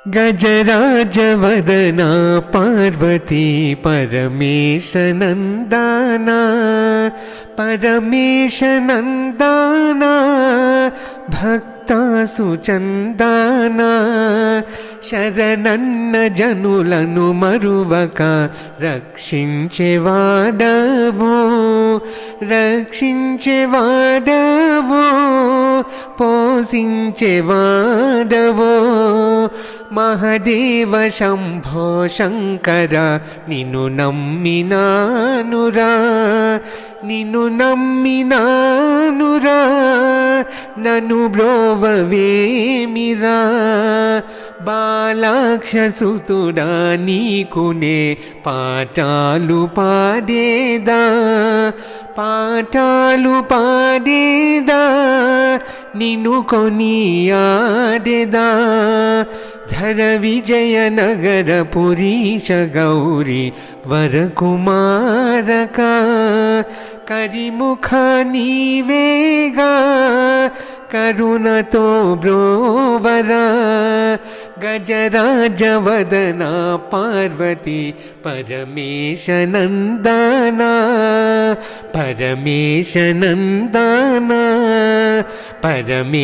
गजराजवदना पार्वती परमेशनन्दना परमेशनन्दना भक्तासुचन्दना शरणन्न जनुలను మరువక రక్షించేవాడవో రక్షించేవాడవో పోషించేవాడవో మహదేవ శంభో శంకర నిన్ను నమ్మినానురా నిన్ను నమ్మినానురా నన్ను బ్రోవవేమిరా బాలాక్షసుతుడా నీకునే పాఠాలు పాడేదా పాఠాలు పాడేదా నిన్ను కొనియాడేదా ధర విజయనగర పురీష గౌరీ వరకుమారక కరిముఖ నీవేగా కరుణతో బ్రోవరా గజరాజవదనా పార్వతి పరమేశనందనా పరమేశనందనా పరమేశనందనా